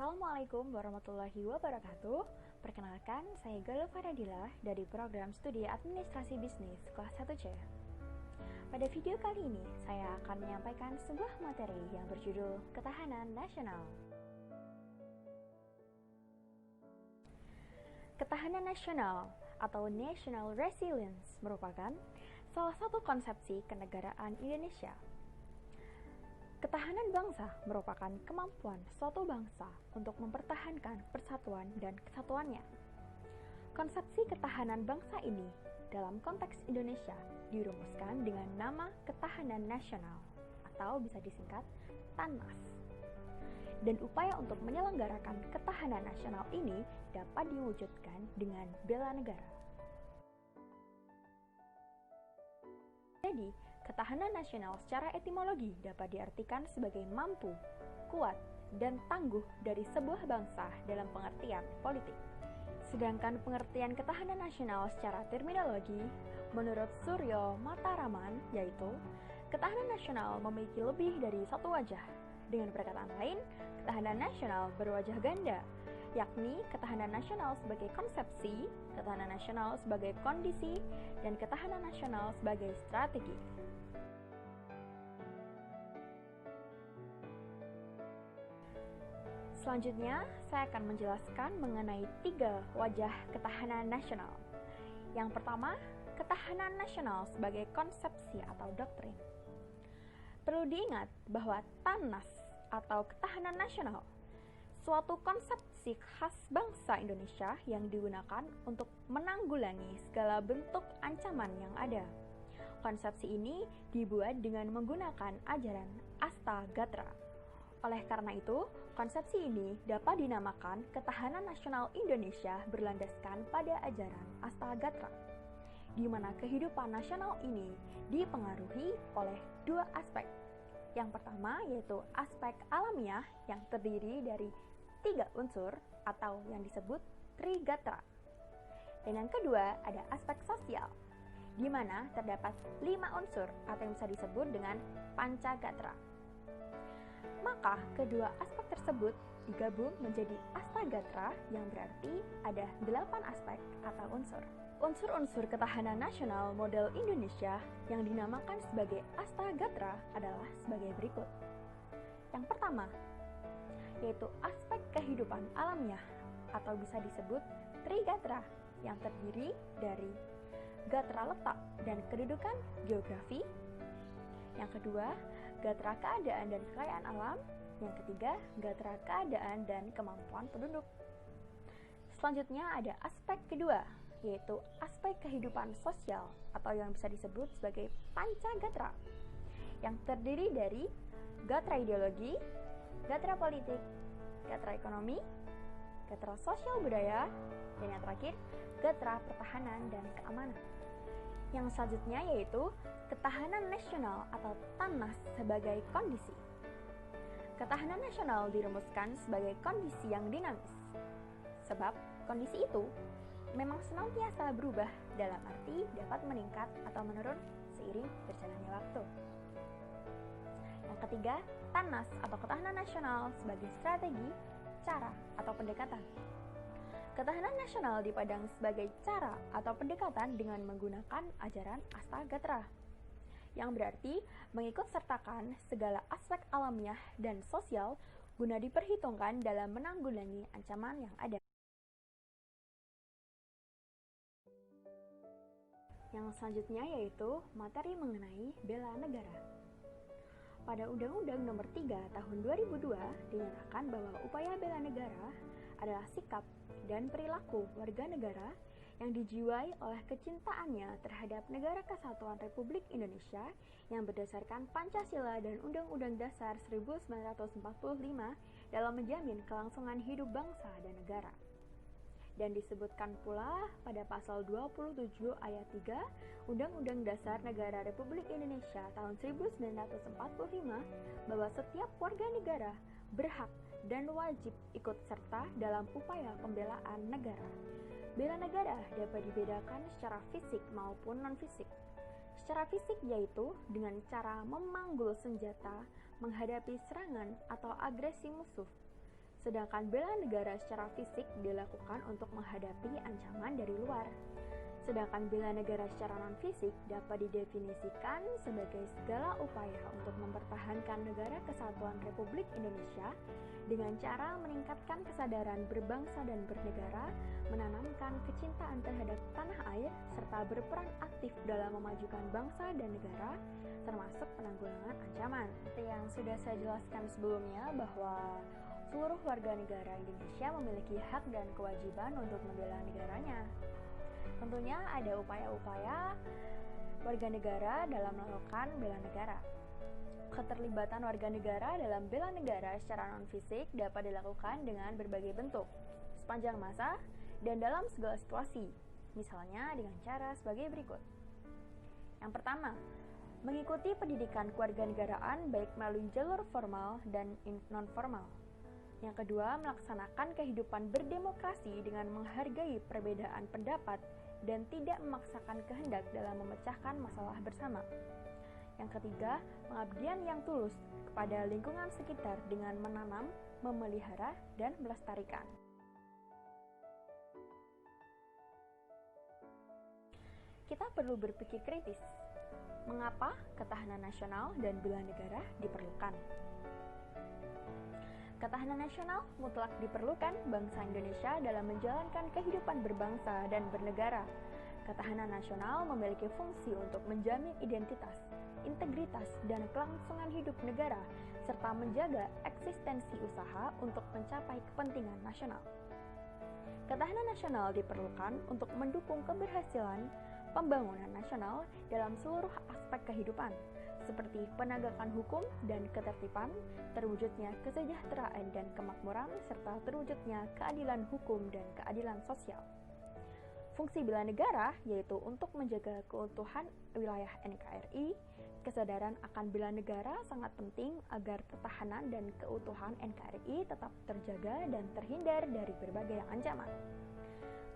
Assalamualaikum warahmatullahi wabarakatuh. Perkenalkan, saya Galuh Faradila dari program studi Administrasi Bisnis kelas 1C. Pada video kali ini, saya akan menyampaikan sebuah materi yang berjudul Ketahanan Nasional. Ketahanan nasional atau National Resilience merupakan salah satu konsepsi kenegaraan Indonesia. Ketahanan bangsa merupakan kemampuan suatu bangsa untuk mempertahankan persatuan dan kesatuannya. Konsepsi ketahanan bangsa ini dalam konteks Indonesia dirumuskan dengan nama Ketahanan Nasional atau bisa disingkat TANNAS. Dan upaya untuk menyelenggarakan ketahanan nasional ini dapat diwujudkan dengan bela negara. Jadi, ketahanan nasional secara etimologi dapat diartikan sebagai mampu, kuat, dan tangguh dari sebuah bangsa dalam pengertian politik. Sedangkan pengertian ketahanan nasional secara terminologi, menurut Suryo Mataraman, yaitu ketahanan nasional memiliki lebih dari satu wajah. Dengan perkataan lain, ketahanan nasional berwajah ganda, yakni ketahanan nasional sebagai konsepsi, ketahanan nasional sebagai kondisi, dan ketahanan nasional sebagai strategi. Selanjutnya, saya akan menjelaskan mengenai 3 wajah ketahanan nasional. Yang pertama, ketahanan nasional sebagai konsepsi atau doktrin. Perlu diingat bahwa TANNAS atau ketahanan nasional suatu konsepsi khas bangsa Indonesia yang digunakan untuk menanggulangi segala bentuk ancaman yang ada. Konsepsi ini dibuat dengan menggunakan ajaran Astagatra. Oleh karena itu, konsepsi ini dapat dinamakan Ketahanan Nasional Indonesia berlandaskan pada ajaran Astagatra, di mana kehidupan nasional ini dipengaruhi oleh 2 aspek. Yang pertama yaitu aspek alamiah yang terdiri dari 3 unsur atau yang disebut Trigatra. Dan yang kedua ada aspek sosial, di mana terdapat 5 unsur atau yang bisa disebut dengan Pancagatra. Maka kedua aspek tersebut digabung menjadi Astagatra yang berarti ada 8 aspek atau unsur. Unsur-unsur ketahanan nasional model Indonesia yang dinamakan sebagai Astagatra adalah sebagai berikut. Yang pertama, yaitu aspek kehidupan alamiah atau bisa disebut Trigatra yang terdiri dari gatra letak dan kedudukan geografi. Yang kedua, gatra keadaan dan kekayaan alam. Yang ketiga, gatra keadaan dan kemampuan penduduk. Selanjutnya ada aspek kedua, yaitu aspek kehidupan sosial atau yang bisa disebut sebagai Pancagatra yang terdiri dari gatra ideologi, gatra politik, gatra ekonomi, gatra sosial budaya, dan yang terakhir gatra pertahanan dan keamanan. Yang selanjutnya yaitu ketahanan nasional atau TANNAS sebagai kondisi. Ketahanan nasional dirumuskan sebagai kondisi yang dinamis, sebab kondisi itu memang senantiasa berubah dalam arti dapat meningkat atau menurun seiring berjalannya waktu. Yang ketiga, TANNAS atau ketahanan nasional sebagai strategi, cara, atau pendekatan. Ketahanan nasional dipandang sebagai cara atau pendekatan dengan menggunakan ajaran Astagatra, yang berarti mengikut sertakan segala aspek alamiah dan sosial guna diperhitungkan dalam menanggulangi ancaman yang ada. Yang selanjutnya yaitu materi mengenai bela negara. Pada Undang-Undang Nomor 3 Tahun 2002 dinyatakan bahwa upaya bela negara adalah sikap dan perilaku warga negara yang dijiwai oleh kecintaannya terhadap Negara Kesatuan Republik Indonesia yang berdasarkan Pancasila dan Undang-Undang Dasar 1945 dalam menjamin kelangsungan hidup bangsa dan negara. Dan disebutkan pula pada pasal 27 ayat 3 Undang-Undang Dasar Negara Republik Indonesia tahun 1945 bahwa setiap warga negara berhak dan wajib ikut serta dalam upaya pembelaan negara. Bela negara dapat dibedakan secara fisik maupun non-fisik. Secara fisik yaitu dengan cara memanggul senjata menghadapi serangan atau agresi musuh. Sedangkan bela negara secara fisik dilakukan untuk menghadapi ancaman dari luar. Sedangkan bela negara secara non-fisik dapat didefinisikan sebagai segala upaya untuk mempertahankan negara kesatuan Republik Indonesia dengan cara meningkatkan kesadaran berbangsa dan bernegara, menanamkan kecintaan terhadap tanah air, serta berperan aktif dalam memajukan bangsa dan negara, termasuk penanggulangan ancaman. Seperti yang sudah saya jelaskan sebelumnya bahwa seluruh warga negara Indonesia memiliki hak dan kewajiban untuk membela negaranya. Tentunya ada upaya-upaya warga negara dalam melakukan bela negara. Keterlibatan warga negara dalam bela negara secara non-fisik dapat dilakukan dengan berbagai bentuk, sepanjang masa, dan dalam segala situasi, misalnya dengan cara sebagai berikut. Yang pertama, mengikuti pendidikan kewarganegaraan baik melalui jalur formal dan non-formal. Yang kedua, melaksanakan kehidupan berdemokrasi dengan menghargai perbedaan pendapat dan tidak memaksakan kehendak dalam memecahkan masalah bersama. Yang ketiga, pengabdian yang tulus kepada lingkungan sekitar dengan menanam, memelihara, dan melestarikan. Kita perlu berpikir kritis. Mengapa ketahanan nasional dan bela negara diperlukan? Ketahanan nasional mutlak diperlukan bangsa Indonesia dalam menjalankan kehidupan berbangsa dan bernegara. Ketahanan nasional memiliki fungsi untuk menjamin identitas, integritas, dan kelangsungan hidup negara, serta menjaga eksistensi usaha untuk mencapai kepentingan nasional. Ketahanan nasional diperlukan untuk mendukung keberhasilan pembangunan nasional dalam seluruh aspek kehidupan, seperti penegakan hukum dan ketertiban, terwujudnya kesejahteraan dan kemakmuran, serta terwujudnya keadilan hukum dan keadilan sosial. Fungsi bela negara yaitu untuk menjaga keutuhan wilayah NKRI. Kesadaran akan bela negara sangat penting agar pertahanan dan keutuhan NKRI tetap terjaga dan terhindar dari berbagai ancaman.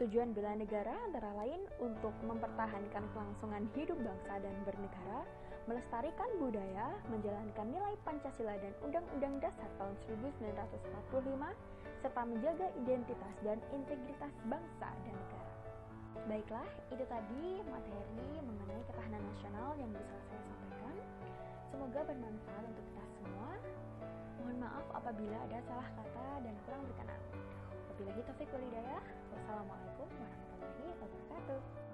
Tujuan bela negara antara lain untuk mempertahankan kelangsungan hidup bangsa dan bernegara, melestarikan budaya, menjalankan nilai Pancasila dan Undang-Undang Dasar tahun 1945, serta menjaga identitas dan integritas bangsa dan negara. Baiklah, itu tadi materi mengenai ketahanan nasional yang bisa saya sampaikan. Semoga bermanfaat untuk kita semua. Mohon maaf apabila ada salah kata dan kurang berkenan. Wabillahi taufiq wal hidayah. Wassalamualaikum warahmatullahi wabarakatuh.